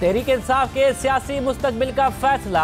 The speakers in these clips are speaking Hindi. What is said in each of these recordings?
तहरीक इंसाफ के सियासी मुस्तकबिल का फैसला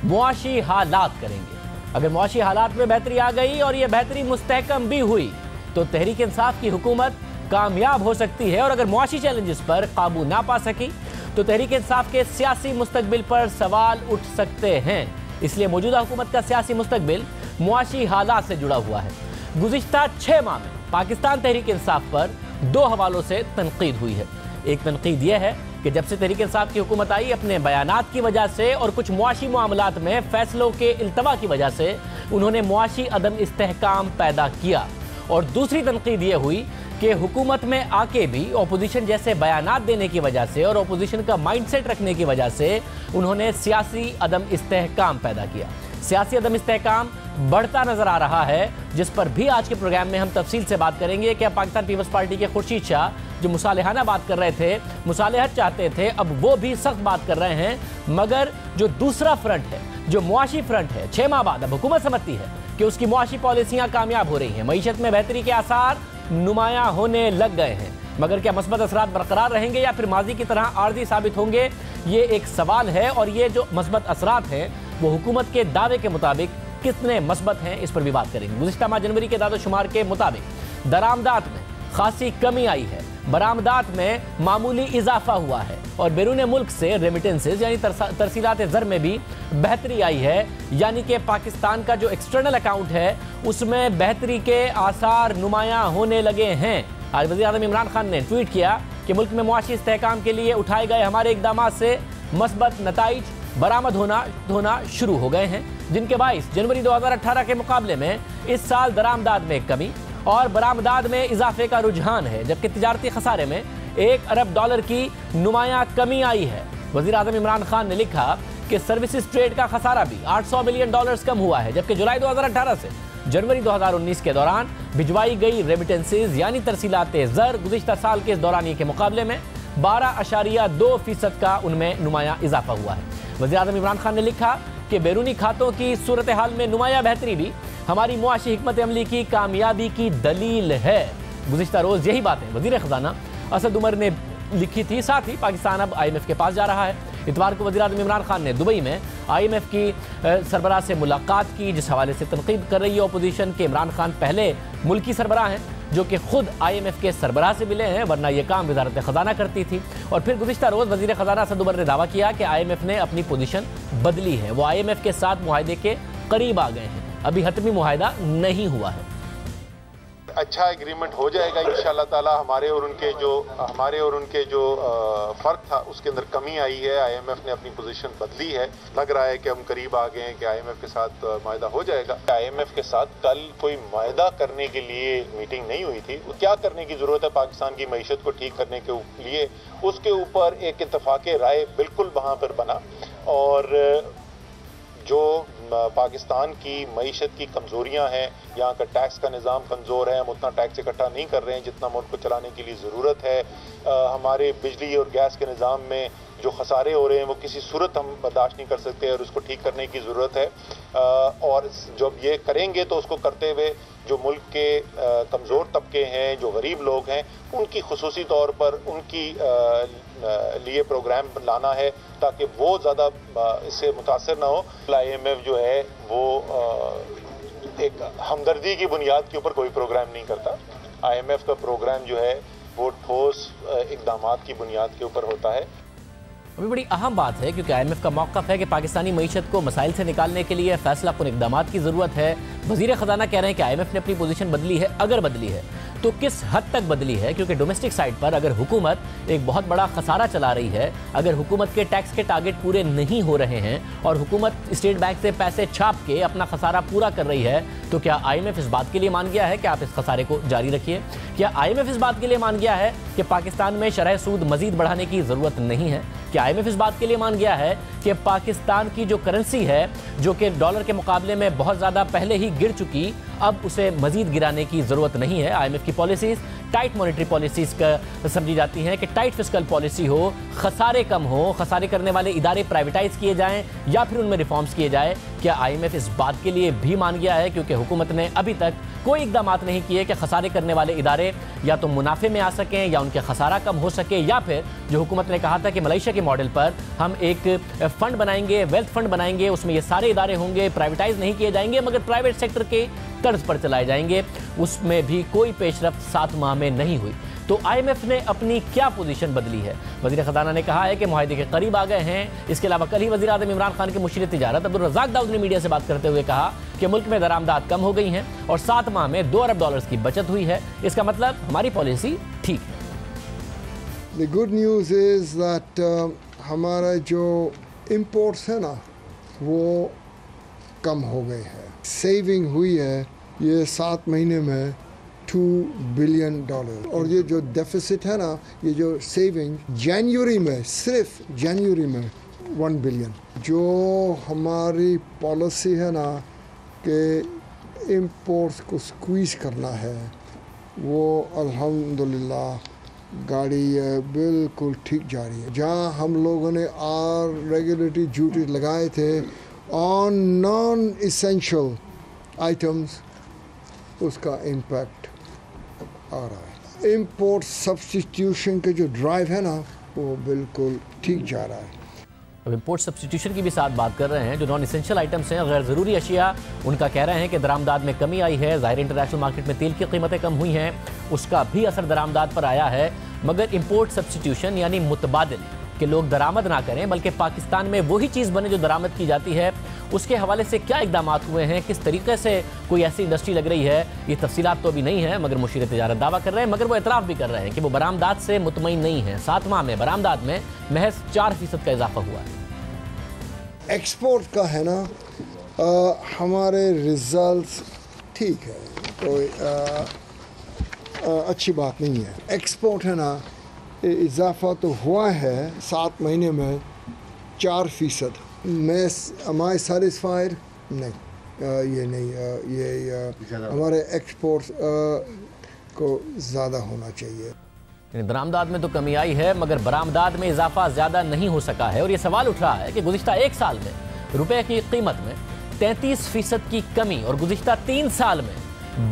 मुआशी हालात करेंगे। अगर मुआशी हालात में बेहतरी आ गई और यह बेहतरी मुस्तहकम भी हुई तो तहरीक इंसाफ की हुकूमत कामयाब हो सकती है, और अगर मुआशी चैलेंजेस पर काबू ना पा सकी तो तहरीक इंसाफ के सियासी मुस्तकबिल पर सवाल उठ सकते हैं। इसलिए मौजूदा हुकूमत का सियासी मुस्तकबिल मुआशी हालात से जुड़ा हुआ है। गुज़िश्ता 6 माह में पाकिस्तान तहरीक इंसाफ पर 2 हवालों से तनकीद हुई है। एक तनकीद यह है कि जब से तहरीक इंसाफ की हुकूमत आई, अपने बयानात की वजह से और कुछ मुआशी मामलात में फैसलों के इल्तवा की वजह से उन्होंने मुआशी अदम इस्तेहकाम पैदा किया। और दूसरी तनकीद यह हुई कि हुकूमत में आके भी अपोजिशन जैसे बयानात देने की वजह से और अपोजिशन का माइंडसेट रखने की वजह से उन्होंने सियासी अदम इस्तेहकाम पैदा किया। सियासी अदम इस्तेहकाम बढ़ता नजर आ रहा है, जिस पर भी आज के प्रोग्राम में हम तफसील से बात करेंगे कि पाकिस्तान पीपल्स पार्टी के खुर्शीद शाह जो मुसालिहाना बात कर रहे थे, मुसालिहत चाहते थे, अब वो भी सख्त बात कर रहे हैं। मगर जो दूसरा फ्रंट है, जो मुआशी फ्रंट है, 6 माह बाद अब हुकूमत समझती है कि उसकी मुआशी पॉलिसियां कामयाब हो रही हैं, मईशत में बेहतरी के आसार नुमाया होने लग गए हैं। मगर क्या मस्बत असरात बरकरार रहेंगे या फिर माजी की तरह आर्जी साबित होंगे, ये एक सवाल है। और ये जो मस्बत असरात हैं वो हुकूमत के दावे के मुताबिक कितने मस्बत हैं, इस पर भी बात करेंगे। गुज़िश्ता माह जनवरी के दादोशुमार के मुताबिक दरामदात में खासी कमी आई है, बरामदात में मामूली इजाफा हुआ है और बैरून मुल्क से रेमिटेंसेज यानी तरसीलात ज़र में भी बेहतरी आई है। यानी कि पाकिस्तान का जो एक्सटर्नल अकाउंट है उसमें बेहतरी के आसार नुमाया होने लगे हैं। आज वज़ीर आज़म इमरान खान ने ट्वीट किया कि मुल्क में मुआशी इस्तेहकाम के लिए उठाए गए हमारे इक़दामात से मस्बत नताइज बरामद होना शुरू हो गए हैं, जिनके बाइस जनवरी 2018 के मुकाबले में इस साल दरामदाद में कमी और बरामदाद में इजाफे का रुझान है, जबकि तिजारती खसारे में $1 अरब की नुमाया कमी आई है। वज़ीर आज़म इमरान खान ने लिखा कि सर्विसेज ट्रेड का खसारा भी $800 मिलियन कम हुआ है, जबकि जुलाई 2018 से जनवरी 2019 के दौरान भिजवाई गई रेमिटेंसेज यानी तरसीलात ज़र गुज़िश्ता साल के इस दौरानिए के मुकाबले में 12.2% का उनमें नुमाया इजाफा हुआ है। वज़ीर आज़म इमरान खान ने लिखा कि बैरूनी खातों की सूरत हाल में नुमाया बेहतरी भी हमारी मुआशी हिकमत अमली की कामयाबी की दलील है। गुज़िश्ता रोज़ यही बातें वज़ीर ख़ज़ाना असद उमर ने लिखी थी। साथ ही पाकिस्तान अब IMF के पास जा रहा है। इतवार को वज़ीर आज़म इमरान खान ने दुबई में IMF की सरबराह से मुलाकात की, जिस हवाले से तनकीद कर रही है अपोजिशन के इमरान खान पहले मुल्की सरबराह हैं जो कि खुद IMF के सरबराह से मिले हैं, वरना यह काम वज़ारत ख़ज़ाना करती थी। और फिर गुज़िश्ता रोज़ वज़ीर ख़ज़ाना असद उमर ने दावा किया कि IMF ने अपनी पोजीशन बदली है, वो IMF के साथ मुआहदे के करीब आ गए हैं, अभी हतमी मुआहदा नहीं हुआ है। अच्छा एग्रीमेंट हो जाएगा इंशाअल्लाह ताला। हमारे और उनके जो फ़र्क था उसके अंदर कमी आई है। IMF ने अपनी पोजीशन बदली है, लग रहा है कि हम करीब आ गए हैं कि IMF के साथ मुआहदा हो जाएगा। IMF के साथ कल कोई मुआहदा करने के लिए मीटिंग नहीं हुई थी। क्या करने की ज़रूरत है पाकिस्तान की मईशत को ठीक करने के लिए, उसके ऊपर एक इत्तफ़ाक़ राय बिल्कुल वहाँ पर बना। और जो पाकिस्तान की मईशत की कमज़ोरियाँ हैं, यहाँ का टैक्स का निज़ाम कमज़ोर है, हम उतना टैक्स इकट्ठा नहीं कर रहे हैं जितना मुल्क को चलाने के लिए ज़रूरत है। हमारे बिजली और गैस के निज़ाम में जो खसारे हो रहे हैं वो किसी सूरत हम बर्दाश्त नहीं कर सकते और उसको ठीक करने की ज़रूरत है। और जब ये करेंगे तो उसको करते हुए जो मुल्क के कमज़ोर तबके हैं, जो गरीब लोग हैं, उनकी खुसूसी तौर पर उनकी लिए प्रोग्राम लाना है ताकि वो ज़्यादा इससे मुतासर ना हो। IMF जो है वो एक हमदर्दी की बुनियाद के ऊपर कोई प्रोग्राम नहीं करता। IMF का प्रोग्राम जो है वो ठोस इक़दामात की बुनियाद के ऊपर होता है। अभी बड़ी अहम बात है क्योंकि IMF का मौक़िफ़ है कि पाकिस्तानी मईशत को मसाइल से निकालने के लिए फैसला कुन इक़दामात की ज़रूरत है। वज़ीर ख़ज़ाना कह रहे हैं कि IMF ने अपनी पोजीशन बदली है। अगर बदली है तो किस हद तक बदली है, क्योंकि डोमेस्टिक साइड पर अगर हुकूमत एक बहुत बड़ा खसारा चला रही है, अगर हुकूमत के टैक्स के टारगेट पूरे नहीं हो रहे हैं और हुकूमत स्टेट बैंक से पैसे छाप के अपना खसारा पूरा कर रही है, तो क्या IMF इस बात के लिए मान गया है कि आप इस खसारे को जारी रखिए? क्या IMF इस बात के लिए मान गया है कि पाकिस्तान में शरह सूद मजीद बढ़ाने की ज़रूरत नहीं है? क्या IMF इस बात के लिए मान गया है कि पाकिस्तान की जो करेंसी है, जो कि डॉलर के मुकाबले में बहुत ज़्यादा पहले ही गिर चुकी, अब उसे मजीद गिराने की जरूरत नहीं है। IMF की पॉलिसीज टाइट मॉनेटरी पॉलिसीज का समझी जाती हैं कि टाइट फिस्कल पॉलिसी हो, खसारे कम हो, खसारे करने वाले इदारे प्राइवेटाइज किए जाएं या फिर उनमें रिफॉर्म्स किए जाए। क्या IMF इस बात के लिए भी मान गया है? क्योंकि हुकूमत ने अभी तक कोई इकदाम नहीं किए कि खसारे करने वाले इदारे या तो मुनाफे में आ सकें या उनके खसारा कम हो सके, या फिर जो हुकूमत ने कहा था कि मलेशिया के मॉडल पर हम एक फंड बनाएंगे, वेल्थ फंड बनाएंगे, उसमें ये सारे इदारे होंगे, प्राइवेटाइज नहीं किए जाएंगे मगर प्राइवेट सेक्टर के तर्ज पर चलाए जाएंगे, उसमें भी कोई पेशरफ्त 7 माह में नहीं हुई। तो IMF ने अपनी क्या पोजीशन बदली है? वजीर खजाना ने कहा है कि मुआहदे के करीब आ गए हैं। इसके अलावा कल ही वजीर आज़म इमरान खान के मुशीर तिजारत अब्दुल रज़ाक दाऊद ने मीडिया से बात करते हुए कहा कि मुल्क में दरामदात कम हो गई हैं और 7 माह में $2 अरब की बचत हुई है। इसका मतलब हमारी पॉलिसी ठीक है। The good news is that हमारा जो इम्पोर्ट्स है ना वो कम हो गए हैं। सेविंग हुई है ये 7 महीने में $2 बिलियन, और ये जो डेफिसिट है ना, ये जो सेविंग जनवरी में, सिर्फ जनवरी में 1 बिलियन। जो हमारी पॉलिसी है ना कि इम्पोर्ट्स को स्क्वीज़ करना है, वो अल्हम्दुलिल्लाह गाड़ी बिल्कुल ठीक जा रही है। जहाँ हम लोगों ने रेगुलेटरी ड्यूटी लगाए थे ऑन नॉन इसेंशियल आइटम्स, उसका इम्पैक्ट आ रहा है। इम्पोर्ट सब्स्टिट्यूशन के जो ड्राइव है ना वो बिल्कुल ठीक जा रहा है। अब इम्पोर्ट सब्स्टिट्यूशन की भी साथ बात कर रहे हैं। जो नॉन इसेंशियल आइटम्स हैं, गैर ज़रूरी अशिया, उनका कह रहे हैं कि दरामदाद में कमी आई है। ज़ाहिर इंटरनेशनल मार्केट में तेल की कीमतें कम हुई हैं, उसका भी असर दरामदाद पर आया है। मगर इम्पोर्ट सब्स्टिट्यूशन यानी मुतबादिल कि लोग दरामद ना करें बल्कि पाकिस्तान में वही चीज़ बने जो दरामद की जाती है, उसके हवाले से क्या इकदाम हुए हैं, किस तरीके से कोई ऐसी इंडस्ट्री लग रही है, ये तफसीलात तो अभी नहीं है। मगर मुशीर तिजारत दावा कर रहे हैं, मगर वो एतराफ़ भी कर रहे हैं कि वो बरामदात से मुतमईन नहीं है। 7 माह में बरामदात में महज 4% का इजाफा हुआ है। एक्सपोर्ट का है ना, हमारे रिजल्ट्स ठीक है, कोई अच्छी बात नहीं है। एक्सपोर्ट है ना, इजाफा तो हुआ है 7 महीने में 4%। मैं am I satisfied? नहीं, ये नहीं, ये हमारे एक्सपोर्ट्स को ज़्यादा होना चाहिए। दरामदाद में तो कमी आई है मगर बरामदाद में इजाफा ज़्यादा नहीं हो सका है। और ये सवाल उठ रहा है कि गुज़िश्ता 1 साल में रुपए की कीमत में 33% की कमी और गुज़िश्ता 3 साल में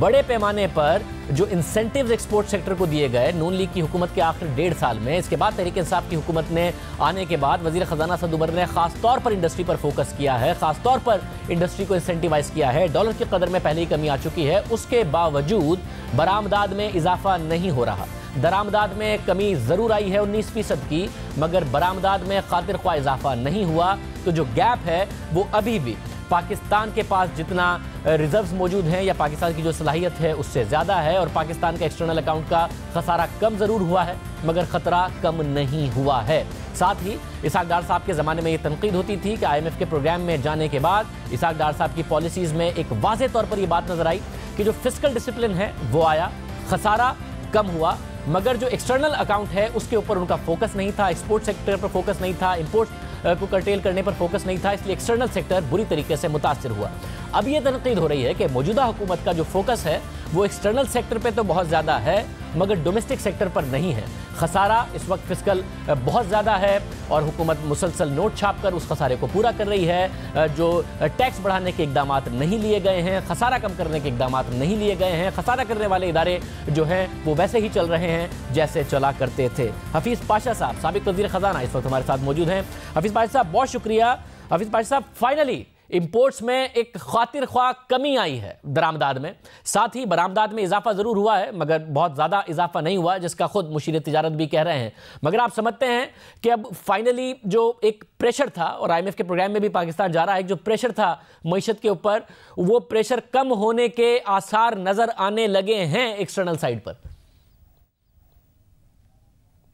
बड़े पैमाने पर जो इंसेंटिव्स एक्सपोर्ट सेक्टर को दिए गए नून लीग की हुकूमत के आखिर 1.5 साल में, इसके बाद तहरीक इंसाफ की हुकूमत ने आने के बाद वजीर खजाना सद उमर ने खास तौर पर इंडस्ट्री पर फोकस किया है, खास तौर पर इंडस्ट्री को इंसेंटिवाइज किया है। डॉलर की कदर में पहले ही कमी आ चुकी है, उसके बावजूद बरामदाद में इजाफा नहीं हो रहा। दरामदाद में कमी जरूर आई है 19% की, मगर बरामदाद में खातिर ख्वाह इजाफा नहीं हुआ। तो जो गैप है वो अभी भी पाकिस्तान के पास जितना रिजर्व्स मौजूद हैं या पाकिस्तान की जो सलाहियत है उससे ज़्यादा है। और पाकिस्तान का एक्सटर्नल अकाउंट का खसारा कम ज़रूर हुआ है मगर ख़तरा कम नहीं हुआ है। साथ ही इसहाक डार साहब के ज़माने में ये तनकीद होती थी कि IMF के प्रोग्राम में जाने के बाद इसहाक डार साहब की पॉलिसीज़ में एक वाज़े तौर पर यह बात नज़र आई कि जो फिस्कल डिसिप्लिन है वो आया, खसारा कम हुआ, मगर जो एक्सटर्नल अकाउंट है उसके ऊपर उनका फोकस नहीं था, एक्सपोर्ट सेक्टर पर फोकस नहीं था, इंपोर्ट को कर्टेल करने पर फोकस नहीं था, इसलिए एक्सटर्नल सेक्टर बुरी तरीके से मुतासिर हुआ। अब ये तनकीद हो रही है कि मौजूदा हुकूमत का जो फोकस है वो एक्सटर्नल सेक्टर पे तो बहुत ज़्यादा है मगर डोमेस्टिक सेक्टर पर नहीं है। खसारा इस वक्त फिस्कल बहुत ज़्यादा है और हुकूमत मुसलसल नोट छाप कर उस खसारे को पूरा कर रही है। जो टैक्स बढ़ाने के इकदाम नहीं लिए गए हैं, खसारा कम करने के इकदाम नहीं लिए गए हैं, खसारा करने वाले इदारे जो हैं वो वैसे ही चल रहे हैं जैसे चला करते थे। हफीज़ पाशा साहब साबिक वज़ीर ख़जाना इस वक्त हमारे साथ मौजूद हैं। हफीज़ पाशा साहब बहुत शुक्रिया। हफीज़ पाशा साहब, फाइनली इंपोर्ट्स में एक खातिर ख्वाह कमी आई है दरामदाद में, साथ ही बरामदाद में इजाफा जरूर हुआ है मगर बहुत ज्यादा इजाफा नहीं हुआ जिसका खुद मुशीर तिजारत भी कह रहे हैं। मगर आप समझते हैं कि अब फाइनली जो एक प्रेशर था और IMF के प्रोग्राम में भी पाकिस्तान जा रहा है, जो प्रेशर था मईशत के ऊपर वो प्रेशर कम होने के आसार नजर आने लगे हैं एक्सटर्नल साइड पर?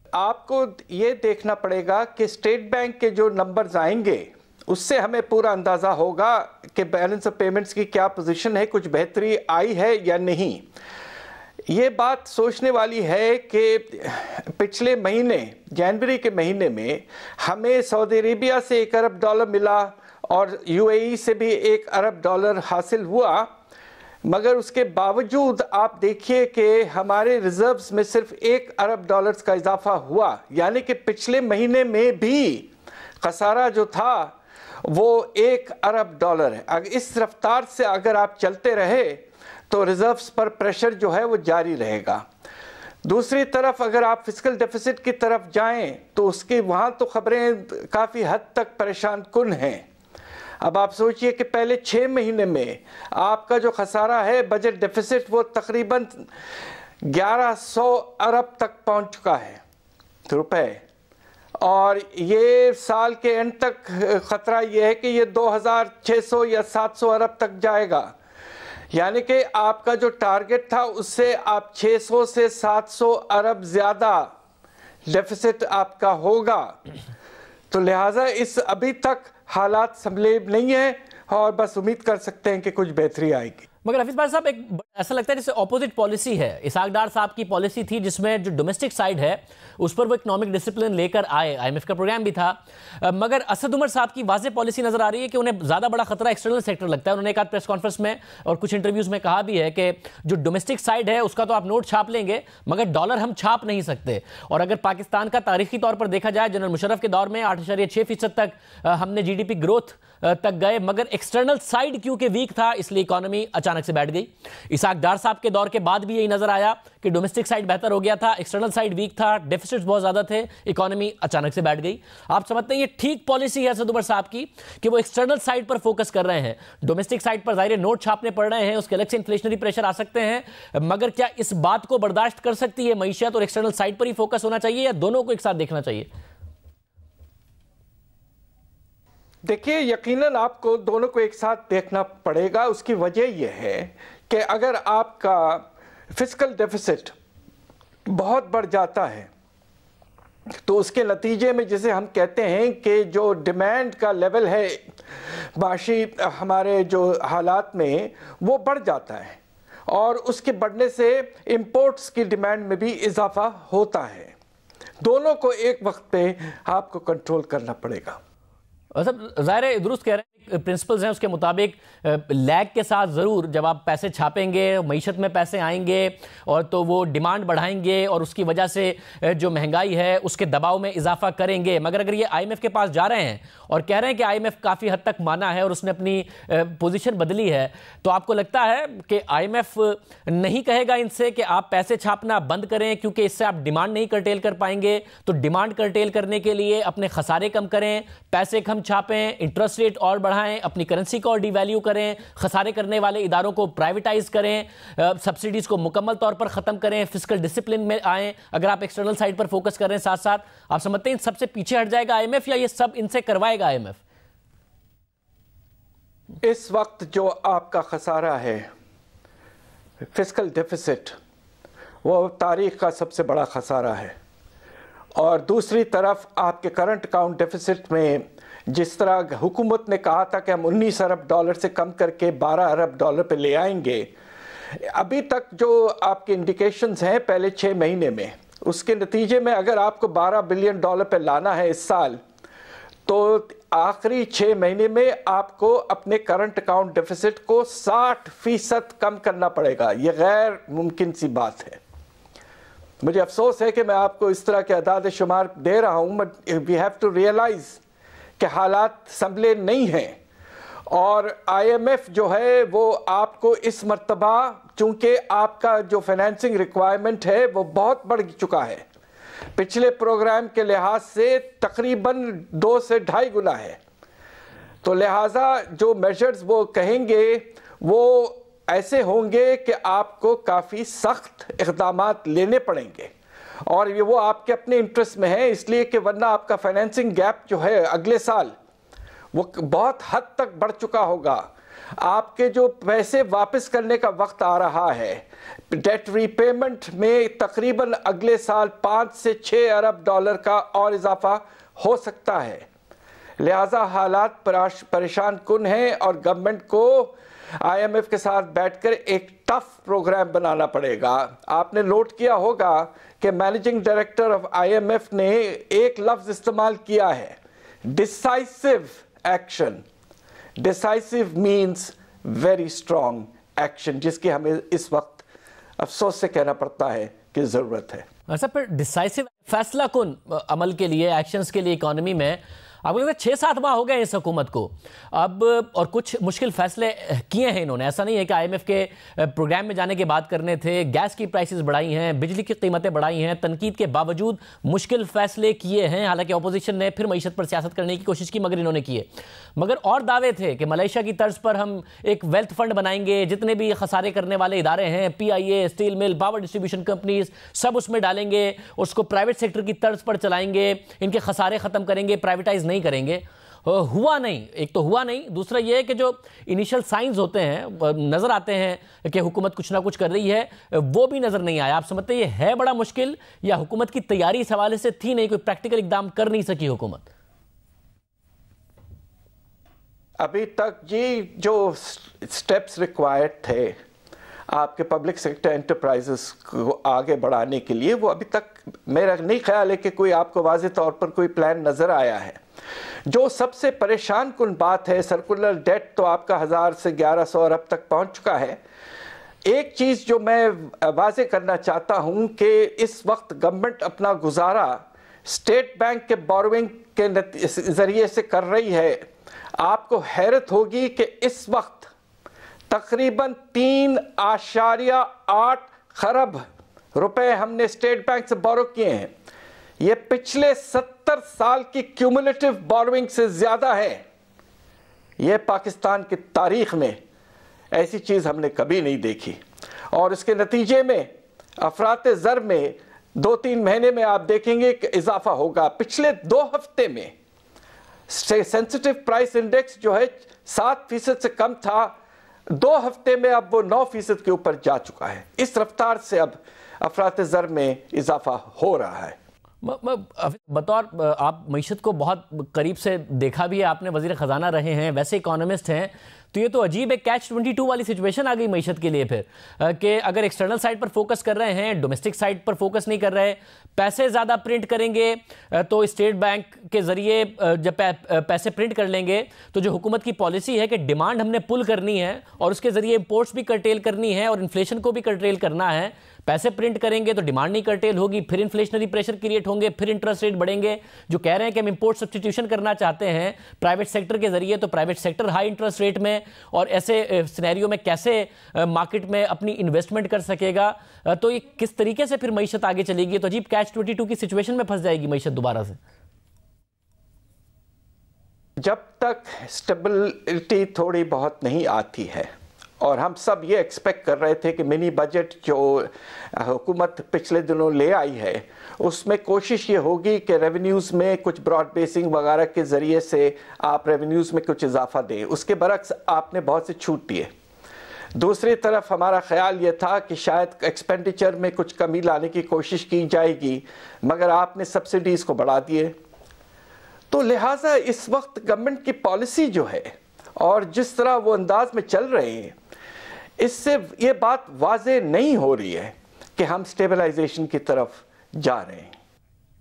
आपको ये देखना पड़ेगा कि स्टेट बैंक के जो नंबर्स आएंगे उससे हमें पूरा अंदाज़ा होगा कि बैलेंस ऑफ पेमेंट्स की क्या पोजीशन है, कुछ बेहतरी आई है या नहीं। ये बात सोचने वाली है कि पिछले महीने जनवरी के महीने में हमें सऊदी अरेबिया से $1 अरब मिला और UAE से भी $1 अरब हासिल हुआ। मगर उसके बावजूद आप देखिए कि हमारे रिजर्व्स में सिर्फ $1 अरब का इजाफा हुआ, यानी कि पिछले महीने में भी खसारा जो था वो $1 अरब है। अगर इस रफ्तार से अगर आप चलते रहे तो रिजर्व्स पर प्रेशर जो है वो जारी रहेगा। दूसरी तरफ अगर आप फिस्कल डेफिसिट की तरफ जाएं तो उसकी वहाँ तो खबरें काफ़ी हद तक परेशान कुन हैं। अब आप सोचिए कि पहले 6 महीने में आपका जो खसारा है बजट डेफिसिट वो तकरीबन 1100 अरब तक पहुंच चुका है रुपए, और ये साल के एंड तक ख़तरा ये है कि ये 2600 या 700 अरब तक जाएगा, यानी कि आपका जो टारगेट था उससे आप 600 से 700 अरब ज़्यादा डेफिसिट आपका होगा। तो लिहाजा इस अभी तक हालात संभले नहीं है और बस उम्मीद कर सकते हैं कि कुछ बेहतरी आएगी। मगर हफीज भाई साहब, एक ऐसा लगता है जैसे ऑपोजिट पॉलिसी है। इसहाक डार साहब की पॉलिसी थी जिसमें जो डोमेस्टिक साइड है उस पर वो इकोनॉमिक डिसिप्लिन लेकर आए, आईएमएफ का प्रोग्राम भी था, मगर असद उमर साहब की वाज़ेह पॉलिसी नजर आ रही है कि उन्हें ज्यादा बड़ा खतरा एक्सटर्नल सेक्टर लगता है। उन्होंने एक आध प्रेस कॉन्फ्रेंस में और कुछ इंटरव्यूज में कहा भी है कि जो डोमेस्टिक साइड है उसका तो आप नोट छाप लेंगे मगर डॉलर हम छाप नहीं सकते। और अगर पाकिस्तान का तारीखी तौर पर देखा जाए, जनरल मुशर्रफ के दौर में 8.6% तक हमने जीडीपी ग्रोथ तक गए, मगर एक्सटर्नल साइड क्योंकि वीक था इसलिए इकोनॉमी अचानक से बैठ गई। इसहाक डार साहब के दौर के बाद भी यही नजर आया कि डोमेस्टिक साइड बेहतर हो गया था, एक्सटर्नल साइड वीक था, डेफिसिट्स बहुत ज्यादा थे, इकोनॉमी अचानक से बैठ गई। आप समझते हैं ये ठीक पॉलिसी है असद उमर साहब की कि वो एक्सटर्नल साइड पर फोकस कर रहे हैं? डोमेस्टिक साइड पर जाहिर नोट छापने पड़ रहे हैं, उसके अलग से इन्फ्लेशनरी प्रेशर आ सकते हैं, मगर क्या इस बात को बर्दाश्त कर सकती है मईशत और एक्सटर्नल साइड पर ही फोकस होना चाहिए या दोनों को एक साथ देखना चाहिए? देखिए, यकीनन आपको दोनों को एक साथ देखना पड़ेगा। उसकी वजह यह है कि अगर आपका फिस्कल डेफिसिट बहुत बढ़ जाता है तो उसके नतीजे में जिसे हम कहते हैं कि जो डिमांड का लेवल है माशी हमारे जो हालात में वो बढ़ जाता है, और उसके बढ़ने से इंपोर्ट्स की डिमांड में भी इजाफा होता है। दोनों को एक वक्त पे आपको कंट्रोल करना पड़ेगा। सब ज़ाहिर दुरुस्त कह रहे हैं, प्रिंसिपल्स हैं उसके मुताबिक लैग के साथ ज़रूर जब आप पैसे छापेंगे मईशत में पैसे आएंगे और तो वो डिमांड बढ़ाएंगे और उसकी वजह से जो महंगाई है उसके दबाव में इजाफा करेंगे। मगर अगर ये आईएमएफ के पास जा रहे हैं और कह रहे हैं कि आईएमएफ काफ़ी हद तक माना है और उसने अपनी पोजीशन बदली है, तो आपको लगता है कि आईएमएफ नहीं कहेगा इनसे कि आप पैसे छापना बंद करें क्योंकि इससे आप डिमांड नहीं कर्टेल कर पाएंगे? तो डिमांड कर्टेल करने के लिए अपने खसारे कम करें, पैसे कम छापें, इंटरेस्ट रेट और बढ़ाएं, अपनी करेंसी को और डिवैल्यू करें, खसारे करने वाले इदारों को प्राइवेटाइज करें, सब्सिडीज को मुकम्मल तौर पर खत्म करें, फिस्कल डिसिप्लिन में आएं। अगर आप एक्सटर्नल साइड पर फोकस कर रहे हैं साथ साथ, आप समझते हैं इन सबसे पीछे हट जाएगा आईएमएफ या ये सब इनसे करवाएगा आईएमएफ? इस वक्त जो आपका खसारा है फिस्कल डेफिसिट वो तारीख का सबसे बड़ा खसारा है, और दूसरी तरफ आपके करंट अकाउंट डेफिसिट में जिस तरह हुकूमत ने कहा था कि हम $19 अरब से कम करके $12 अरब पे ले आएंगे, अभी तक जो आपके इंडिकेशंस हैं पहले 6 महीने में, उसके नतीजे में अगर आपको $12 बिलियन पे लाना है इस साल, तो आखिरी 6 महीने में आपको अपने करंट अकाउंट डेफिसिट को 60% कम करना पड़ेगा। यह गैर मुमकिन सी बात है। मुझे अफसोस है कि मैं आपको इस तरह के अदाद शुमार दे रहा हूँ, but we have to realize कि हालात संभले नहीं हैं, और आईएमएफ जो है वो आपको इस मर्तबा, चूंकि आपका जो फाइनेंसिंग रिक्वायरमेंट है वो बहुत बढ़ चुका है, पिछले प्रोग्राम के लिहाज से तकरीबन 2 से 2.5 गुना है, तो लिहाजा जो मेजर्स वो कहेंगे वो ऐसे होंगे कि आपको काफ़ी सख्त इक़दामात लेने पड़ेंगे, और ये वो आपके अपने इंटरेस्ट में है, इसलिए कि वरना आपका फाइनेंसिंग गैप जो है अगले साल वो बहुत हद तक बढ़ चुका होगा। आपके जो पैसे वापस करने का वक्त आ रहा है, डेट रीपेमेंट में तकरीबन अगले साल $5 से $6 अरब का और इजाफा हो सकता है। लिहाजा हालात परेशान कुन हैं और गवर्नमेंट को आईएमएफ के साथ बैठकर एक टफ प्रोग्राम बनाना पड़ेगा। आपने नोट किया होगा कि मैनेजिंग डायरेक्टर ऑफ आईएमएफ ने एक लफ्ज इस्तेमाल किया है, decisive action. Decisive means very strong action जिसकी हमें इस वक्त अफसोस से कहना पड़ता है कि ज़रूरत है। अच्छा, फिर डिसाइसिव फैसला कौन अमल के लिए, एक्शंस के लिए इकोनॉमी में आपको लगता है 6-7 माह हो गए इस हुकूमत को अब, और कुछ मुश्किल फैसले किए हैं इन्होंने। ऐसा नहीं है कि IMF के प्रोग्राम में जाने के बाद करने थे। गैस की प्राइसेस बढ़ाई हैं, बिजली की कीमतें बढ़ाई हैं, तनकीद के बावजूद मुश्किल फैसले किए हैं। हालांकि अपोजिशन ने फिर मईशत पर सियासत करने की कोशिश की, मगर इन्होंने किए। मगर और दावे थे कि मलेशिया की तर्ज पर हम एक वेल्थ फंड बनाएंगे, जितने भी खसारे करने वाले इदारे हैं, PIA, steel mill, power distribution companies, सब उसमें डालेंगे, उसको प्राइवेट सेक्टर की तर्ज पर चलाएंगे, इनके खसारे खत्म करेंगे, प्राइवेटाइज नहीं करेंगे। हुआ नहीं, एक तो हुआ नहीं, दूसरा यह है कि जो इनिशियल साइंस होते हैं, नजर आते हैं कि हुकूमत कुछ ना कुछ कर रही है, वो भी नजर नहीं आया। आप समझते ये है बड़ा मुश्किल, या हुकूमत की तैयारी इस हवाले से थी नहीं, कोई प्रैक्टिकल इकदाम कर नहीं सकी हुकूमत? अभी तक जी जो स्टेप्स रिक्वायर्ड थे आपके पब्लिक सेक्टर एंटरप्राइजेस को आगे बढ़ाने के लिए, वो अभी तक मेरा नहीं ख्याल है कि कोई आपको वाज़ेह तौर पर कोई प्लान नज़र आया है। जो सबसे परेशान कुन बात है, सर्कुलर डेट तो आपका 1000 से 1100 अरब तक पहुंच चुका है। एक चीज़ जो मैं वाज़ेह करना चाहता हूं कि इस वक्त गवर्नमेंट अपना गुजारा स्टेट बैंक के बोरोइंग के ज़रिए से कर रही है। आपको हैरत होगी कि इस वक्त तकरीबन 3.8 खरब रुपए हमने स्टेट बैंक से बोरो किए हैं। ये पिछले 70 साल की क्यूमुलेटिव बोरोइंग से ज्यादा है। ये पाकिस्तान की तारीख में ऐसी चीज हमने कभी नहीं देखी, और इसके नतीजे में अफरात ज़र में 2-3 महीने में आप देखेंगे कि इजाफा होगा। पिछले 2 हफ्ते में सेंसिटिव प्राइस इंडेक्स जो है 7% से कम था, 2 हफ्ते में अब वो 9% के ऊपर जा चुका है। इस रफ्तार से अब अफरात ज़र में इजाफा हो रहा है। बतौर आप मईशत को बहुत करीब से देखा भी है आपने, वजीर खजाना रहे हैं, वैसे इकोनॉमिस्ट हैं, तो ये तो अजीब एक कैच-22 वाली सिचुएशन आ गई मईशत के लिए फिर, कि अगर एक्सटर्नल साइड पर फोकस कर रहे हैं, डोमेस्टिक साइड पर फोकस नहीं कर रहे, पैसे ज़्यादा प्रिंट करेंगे तो स्टेट बैंक के ज़रिए जब पैसे प्रिंट कर लेंगे, तो जो हुकूमत की पॉलिसी है कि डिमांड हमने पुल करनी है और उसके ज़रिए इंपोर्ट्स भी कर्टेल करनी है और इन्फ्लेशन को भी कर्टेल करना है, पैसे प्रिंट करेंगे तो डिमांड नहीं कर्टेल होगी, फिर इन्फ्लेशनरी प्रेशर क्रिएट होंगे, फिर इंटरेस्ट रेट बढ़ेंगे। जो कह रहे हैं कि हम इंपोर्ट सब्स्टिट्यूशन करना चाहते हैं प्राइवेट सेक्टर के जरिए, तो private sector high interest rate में और ऐसे सिनेरियो में कैसे मार्केट में अपनी इन्वेस्टमेंट कर सकेगा? तो ये किस तरीके से फिर मईशत आगे चलेगी? तो अजीब कैच-22 की सिचुएशन में फंस जाएगी मईशत दोबारा से। जब तक स्टेबिलिटी थोड़ी बहुत नहीं आती है, और हम सब ये एक्सपेक्ट कर रहे थे कि मिनी बजट जो हुकूमत पिछले दिनों ले आई है, उसमें कोशिश ये होगी कि रेवेन्यूज़ में कुछ ब्रॉड बेसिंग वगैरह के ज़रिए से आप रेवेन्यूज़ में कुछ इजाफा दें। उसके बरक्स आपने बहुत से छूट दिए। दूसरी तरफ हमारा ख्याल ये था कि शायद एक्सपेंडिचर में कुछ कमी लाने की कोशिश की जाएगी, मगर आपने सब्सिडीज़ को बढ़ा दिए। तो लिहाजा इस वक्त गवर्नमेंट की पॉलिसी जो है और जिस तरह वो अंदाज में चल रहे हैं, इससे ये बात वाज़ेह नहीं हो रही है कि हम स्टेबलाइजेशन की तरफ जा रहे हैं।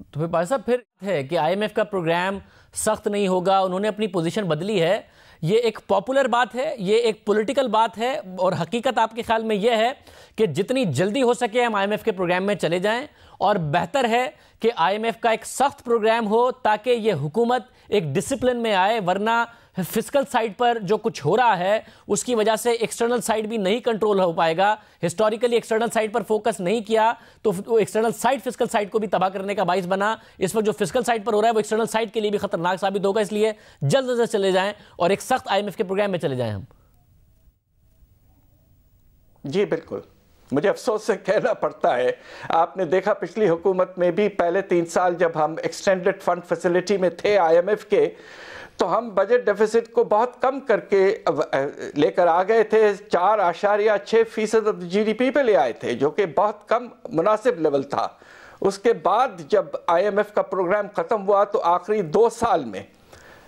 तो फिर भाई साहब फिर है कि IMF का प्रोग्राम सख्त नहीं होगा, उन्होंने अपनी पोजीशन बदली है, ये एक पॉपुलर बात है, ये एक पॉलिटिकल बात है, और हकीकत आपके ख्याल में यह है कि जितनी जल्दी हो सके हम IMF के प्रोग्राम में चले जाएं, और बेहतर है कि IMF का एक सख्त प्रोग्राम हो ताकि ये हुकूमत एक डिसिप्लिन में आए, वरना फिस्कल साइड पर जो कुछ हो रहा है उसकी वजह से एक्सटर्नल साइड भी नहीं कंट्रोल हो पाएगा। हिस्टोरिकली एक्सटर्नल साइड पर फोकस नहीं किया तो एक्सटर्नल साइड फिस्कल साइड को भी तबाह करने का बाइस बना। इस वक्त जो फिस्कल साइड पर हो रहा है वो एक्सटर्नल साइड के लिए भी खतरनाक साबित होगा। इसलिए जल्द से चले जाएं और एक सख्त IMF के प्रोग्राम में चले जाएं हम। जी बिल्कुल, मुझे अफसोस से कहना पड़ता है, आपने देखा पिछली हुकूमत में भी पहले 3 साल जब हम एक्सटेंडेड फंड फैसिलिटी में थे IMF के, तो हम बजट डेफिसिट को बहुत कम करके लेकर आ गए थे। 4.6% GDP पे ले आए थे, जो कि बहुत कम मुनासिब लेवल था। उसके बाद जब IMF का प्रोग्राम ख़त्म हुआ तो आखिरी 2 साल में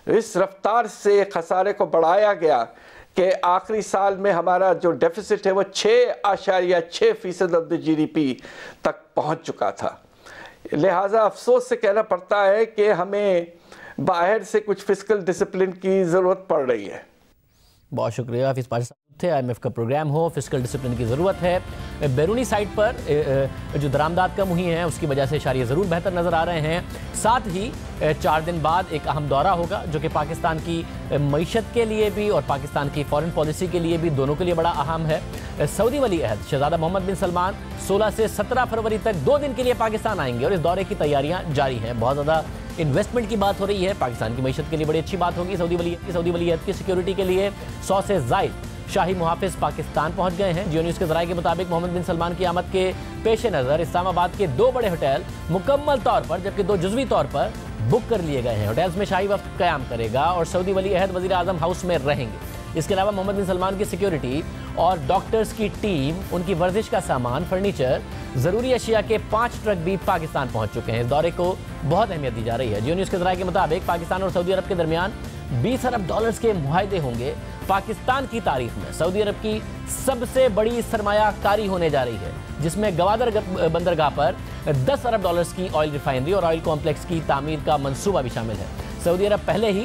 इस रफ्तार से खसारे को बढ़ाया गया कि आखिरी साल में हमारा जो डेफिसिट है वो 6.6% GDP तक पहुंच चुका था। लिहाजा अफसोस से कहना पड़ता है कि हमें बाहर से कुछ फिस्कल डिसिप्लिन की ज़रूरत पड़ रही है। बहुत शुक्रिया हाफिज़ पाशा साहब। थे, IMF का प्रोग्राम हो, फिस्कल डिसिप्लिन की ज़रूरत है। बैरूनी साइड पर जो दरामदात कम हुई हैं उसकी वजह से इशारे ज़रूर बेहतर नज़र आ रहे हैं। साथ ही 4 दिन बाद एक अहम दौरा होगा जो कि पाकिस्तान की मईशत के लिए भी और पाकिस्तान की फॉरेन पॉलिसी के लिए भी, दोनों के लिए बड़ा अहम है। सऊदी वली अहद शहजादा मोहम्मद बिन सलमान 16 से 17 फरवरी तक 2 दिन के लिए पाकिस्तान आएंगे और इस दौरे की तैयारियां जारी हैं। बहुत ज़्यादा इन्वेस्टमेंट की बात हो रही है, पाकिस्तान की मईशत के लिए बड़ी अच्छी बात होगी। सऊदी वली अहद की सिक्योरिटी के लिए 100 से ज़ायद शाही मुहाफिज पाकिस्तान पहुंच गए हैं। जियो न्यूज़ के ज़राए के मुताबिक मोहम्मद बिन सलमान की आमद के पेश नज़र इस्लामाबाद के 2 बड़े होटल मुकम्मल तौर पर जबकि 2 जुज़वी तौर पर बुक कर लिए गए हैं। होटल्स में शाही वफ्द क़याम करेगा और सऊदी वली अहद वज़ीर आज़म हाउस में रहेंगे। इसके अलावा मोहम्मद बिन सलमान की सिक्योरिटी और डॉक्टर्स की टीम, उनकी वर्जिश का सामान, फर्नीचर, ज़रूरी अशिया के 5 ट्रक भी पाकिस्तान पहुंच चुके हैं। इस दौरे को बहुत अहमियत दी जा रही है। जियो न्यूज़ के ज़राए के मुताबिक पाकिस्तान और सऊदी अरब के दरमियान 20 अरब डॉलर्स के मुआहदे होंगे। पाकिस्तान की तारीख में सऊदी अरब की सबसे बड़ी सरमायाकारी होने जा रही है, जिसमें गवादर बंदरगाह पर 10 अरब डॉलर्स की ऑयल रिफाइनरी और ऑयल कॉम्प्लेक्स की तामीर का मंसूबा भी शामिल है। सऊदी अरब पहले ही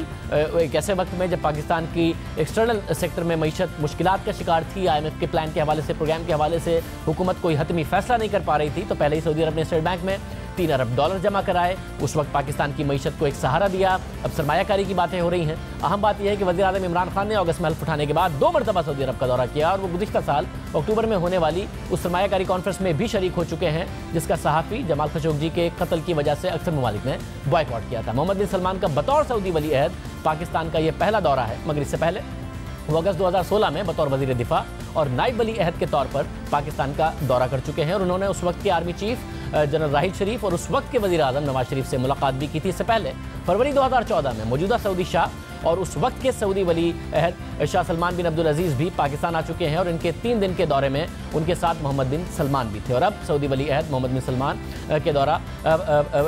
एक ऐसे वक्त में जब पाकिस्तान की एक्सटर्नल सेक्टर में मईशत मुश्किलात का शिकार थी, IMF के प्लान के हवाले से, प्रोग्राम के हवाले से हुकूमत कोई हतमी फैसला नहीं कर पा रही थी, तो पहले ही सऊदी अरब ने स्टेट बैंक में 3 अरब डॉलर जमा कराए। उस वक्त पाकिस्तान की मईशत को एक सहारा दिया। अब सरमायाकारी की बातें हो रही हैं। अहम बात यह है कि वज़ीर आज़म इमरान खान ने अगस्त में हल्फ उठाने के बाद 2 मरतबा सऊदी अरब का दौरा किया और वो गुज़िश्ता साल अक्टूबर में होने वाली उस सरमायाकारी कॉन्फ्रेंस में भी शरीक हो चुके हैं, जिसका सहाफ़ी जमाल खशोगी के कत्ल की वजह से अक्सर ममालिक ने बॉयकॉट किया था। मोहम्मद बिन सलमान का बतौर सऊदी वली अहद पाकिस्तान का यह पहला दौरा है, मगर इससे पहले वो अगस्त 2016 में बतौर वज़ीर दिफा और नाइब वली अहद के तौर पर पाकिस्तान का दौरा कर चुके हैं और उन्होंने उस वक्त के आर्मी चीफ जनरल राहिल शरीफ और उस वक्त के वज़ीर आज़म नवाज शरीफ से मुलाकात भी की थी। इससे पहले फरवरी 2014 में मौजूदा सऊदी शाह और उस वक्त के सऊदी वली अहद शाह सलमान बिन अब्दुल अजीज़ भी पाकिस्तान आ चुके हैं और इनके 3 दिन के दौरे में उनके साथ मोहम्मद बिन सलमान भी थे। और अब सऊदी वली अहद मोहम्मद बिन सलमान के दौरा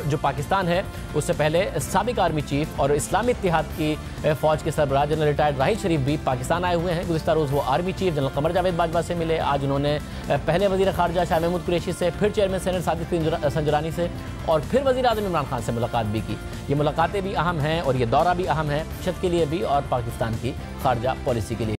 जो पाकिस्तान है, उससे पहले साबिक आर्मी चीफ और इस्लामी इत्तेहाद की फ़ौज के सरबराह जनरल रिटायर्ड राहिल शरीफ भी पाकिस्तान आए हुए हैं। गुज़िश्ता रोज़ वो army chief general Qamar Javed Bajwa से मिले। आज उन्होंने पहले वज़ीर ख़ारजा शाह महमूद कुरैशी से, फिर चेयरमैन सेनेट सादिक संजरानी से और फिर वज़ीर आज़म इमरान खान से मुलाकात भी की। ये मुलाकातें भी अहम हैं और ये दौरा भी अहम है, शत के लिए भी और पाकिस्तान की ख़ारजा पॉलिसी के लिए।